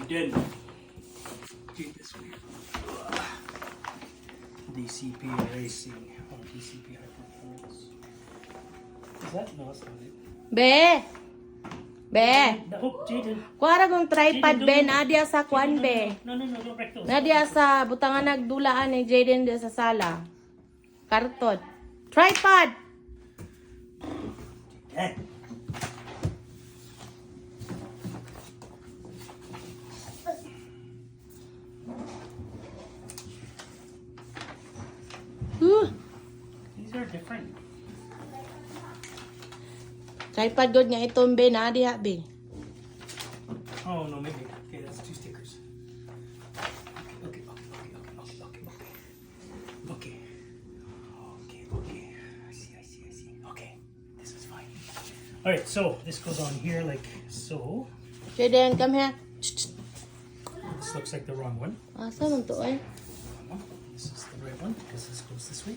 Then, take this way. DCP Racing. Or DCP High Performance. Is that? No, that's not it. Be! Be! Oh, Jaden. Kuwara kong tripod, be. Nadia sa kwan, be. No, don't break those. Nadia sa butangan nagdulaan ni Jaden dia sa sala. Karton. Tripod! Eh. These are different. Tripod good nga itong be. Nadia, be. Oh, no, maybe. Okay, that's 2 stickers. Okay. Okay. I see. Okay, this is fine. All right, so this goes on here like so. Jaden, come here. This looks like the wrong one. Asa man to, eh? This is the right one because this goes this way.